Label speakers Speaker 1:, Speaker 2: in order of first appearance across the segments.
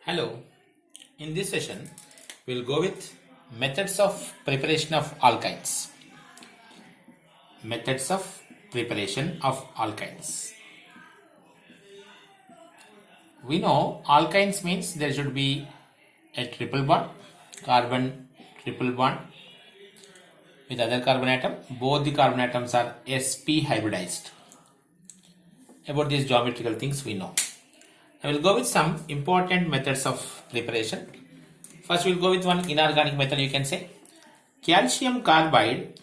Speaker 1: Hello, in this session we'll go with methods of preparation of alkynes. Methods of preparation of alkynes. We know alkynes means there should be a triple bond, carbon triple bond with other carbon atom. Both the carbon atoms are sp hybridized. About these geometrical things we know. I will go with some important methods of preparation. First, we'll go with one inorganic method. You can say calcium carbide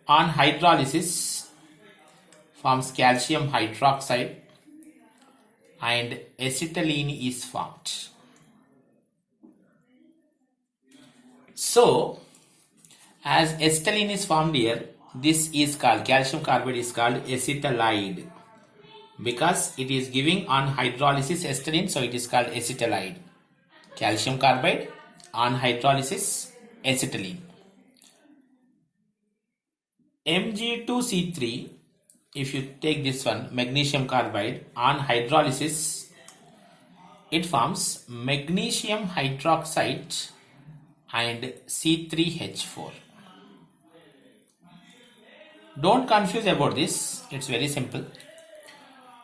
Speaker 1: on hydrolysis forms calcium hydroxide and acetylene is formed. So, as acetylene is formed here, this is called calcium carbide is called acetylide. Because it is giving on hydrolysis acetylene, so it is called acetylide. Calcium carbide on hydrolysis acetylene. Mg2C3, if you take this one, magnesium carbide on hydrolysis, it forms magnesium hydroxide and C3H4. Don't confuse about this, it's very simple.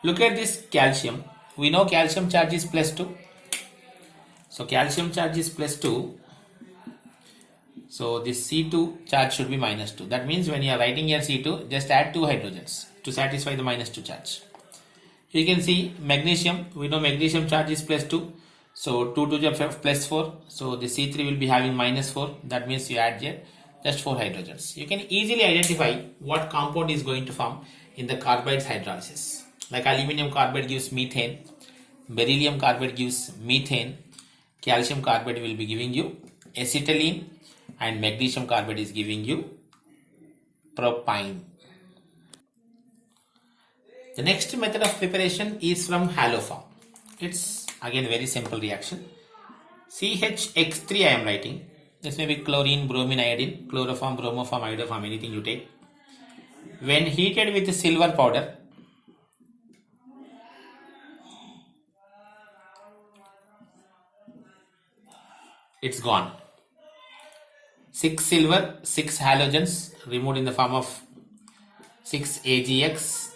Speaker 1: Look at this calcium. We know calcium charge is plus 2. So calcium charge is plus 2. So this C2 charge should be minus 2. That means when you are writing here C2, just add 2 hydrogens to satisfy the minus 2 charge. You can see magnesium. We know magnesium charge is plus 2. So 2 to plus 4. So the C3 will be having minus 4. That means you add here just 4 hydrogens. You can easily identify what compound is going to form in the carbides hydrolysis. Like aluminum carbide gives methane, beryllium carbide gives methane, calcium carbide will be giving you acetylene, and magnesium carbide is giving you propyne. The next method of preparation is from haloform. It's again very simple reaction. CHX3 I am writing. This may be chlorine, bromine, iodine, chloroform, bromoform, iodoform, anything you take. When heated with silver powder, it's gone. 6 silver, 6 halogens removed in the form of 6 AgX.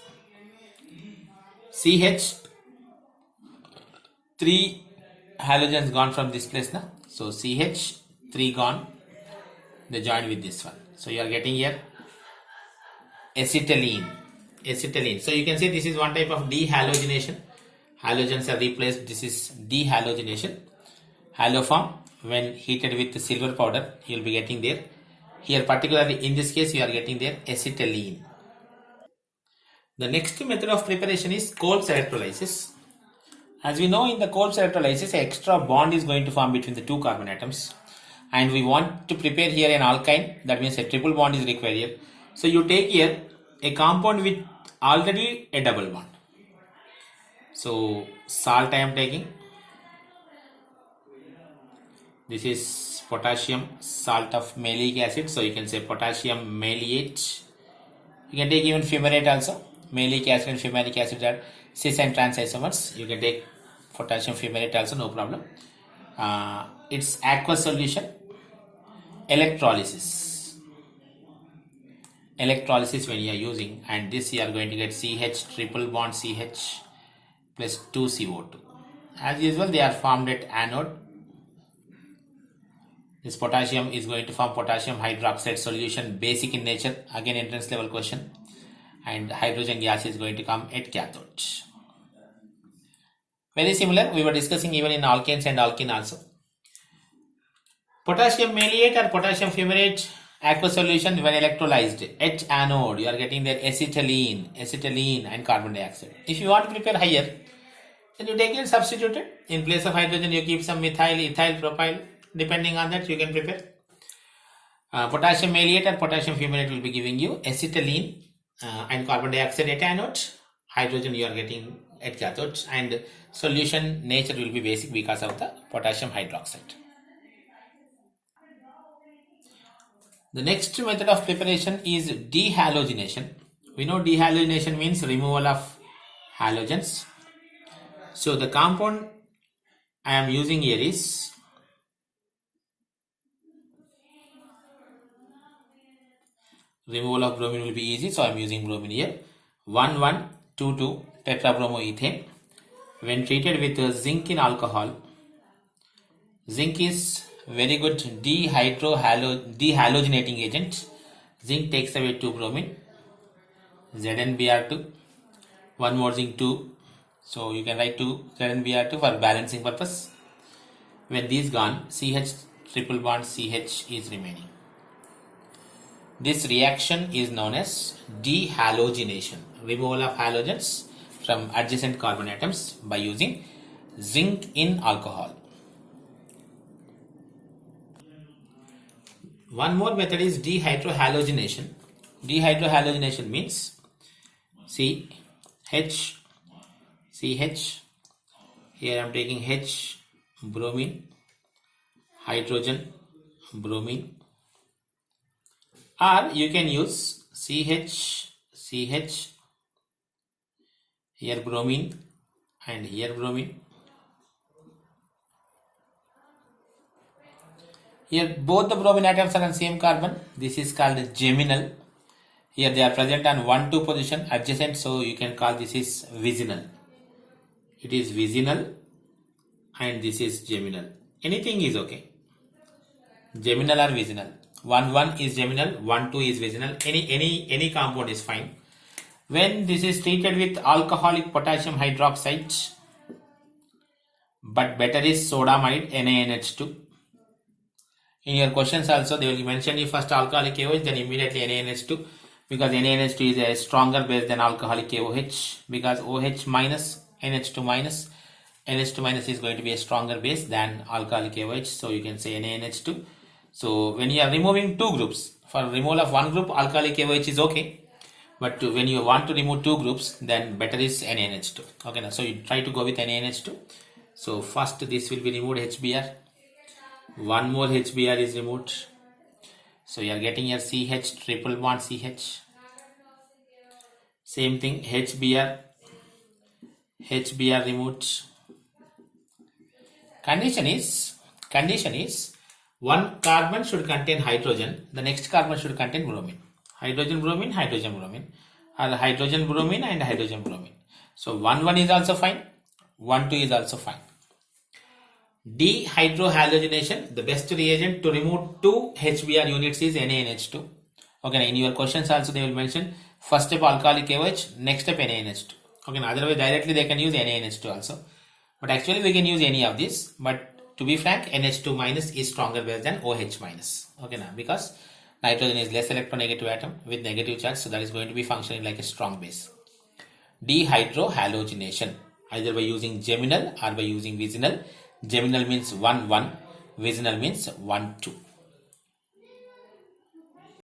Speaker 1: CH, 3 halogens gone from this place now. So CH, 3 gone. They joined with this one. So you are getting here acetylene. Acetylene. So you can say this is one type of dehalogenation. Halogens are replaced. This is dehalogenation. Haloform. When heated with the silver powder, you will be getting there. Here particularly in this case, you are getting there acetylene. The next method of preparation is Kolb's electrolysis. As we know, in the Kolb's electrolysis, an extra bond is going to form between the two carbon atoms. And we want to prepare here an alkyne. That means a triple bond is required here. So you take here a compound with already a double bond. So salt I am taking. This is potassium salt of malic acid. So you can say potassium maleate. You can take even fumarate also. Malic acid and fumaric acid are cis and trans isomers. You can take potassium fumarate also, no problem. It's aqueous solution. Electrolysis. Electrolysis when you are using, and this you are going to get CH triple bond CH plus 2 CO2. As usual, they are formed at anode. This potassium is going to form potassium hydroxide solution, basic in nature, again entrance level question, and hydrogen gas is going to come at cathode. Very similar, we were discussing even in alkanes and alkene also. Potassium maleate or potassium fumarate aqueous solution when electrolyzed at anode, you are getting there acetylene and carbon dioxide. If you want to prepare higher, then you take it substituted. In place of hydrogen, you keep some methyl, ethyl, propyl. Depending on that, you can prepare. Potassium maleate or potassium fumarate will be giving you acetylene and carbon dioxide at anode. Hydrogen you are getting at cathode, and solution nature will be basic because of the potassium hydroxide. The next method of preparation is dehalogenation. We know dehalogenation means removal of halogens. So the compound I am using here is removal of bromine will be easy, so I am using bromine here. 1122 tetrabromoethane. When treated with zinc in alcohol, zinc is very good dehalogenating agent. Zinc takes away 2 bromine, ZnBr2, one more zinc 2. So you can write 2 ZnBr2 for balancing purpose. When these gone, CH triple bond CH is remaining. This reaction is known as dehalogenation, removal of halogens from adjacent carbon atoms by using zinc in alcohol. One more method is dehydrohalogenation. Dehydrohalogenation means CH, here I am taking H, bromine, hydrogen, bromine, or you can use CH, here bromine and here bromine. Here both the bromine atoms are on same carbon. This is called geminal. Here they are present on 1-2 position adjacent, so you can call this is vicinal. It is vicinal and this is geminal. Anything is okay. Geminal or vicinal. 1-1 is geminal, 1-2 is vicinal. Any compound is fine. When this is treated with alcoholic potassium hydroxide, but better is sodamide NaNH2. In your questions also they will mention you first alcoholic KOH, then immediately NaNH2, because NaNH2 is a stronger base than alcoholic KOH, because OH minus NH2 minus, NH2 minus is going to be a stronger base than alcoholic KOH, so you can say NaNH2. So when you are removing 2 groups, for removal of 1 group alcoholic KOH is okay, but when you want to remove 2 groups, then better is NaNH2. Okay, now so you try to go with NaNH2. So first this will be removed HBr. One more HBr is removed. So you are getting your CH triple bond CH. Same thing, HBr removed. Condition is one carbon should contain hydrogen, the next carbon should contain bromine. Hydrogen bromine, or hydrogen bromine and hydrogen bromine. So 1-1 is also fine, 1-2 is also fine. Dehydrohalogenation, the best reagent to remove 2 HBr units is NaNH2. Okay, now in your questions also they will mention first step alcoholic KOH, next step NaNH2. Okay, now otherwise directly they can use NaNH2 also. But actually we can use any of this. But to be frank, NH2 minus is stronger base than OH minus. Okay, now because nitrogen is less electronegative atom with negative charge, so that is going to be functioning like a strong base. Dehydrohalogenation, either by using geminal or by using vicinal. Geminal means 1-1, vicinal means 1-2.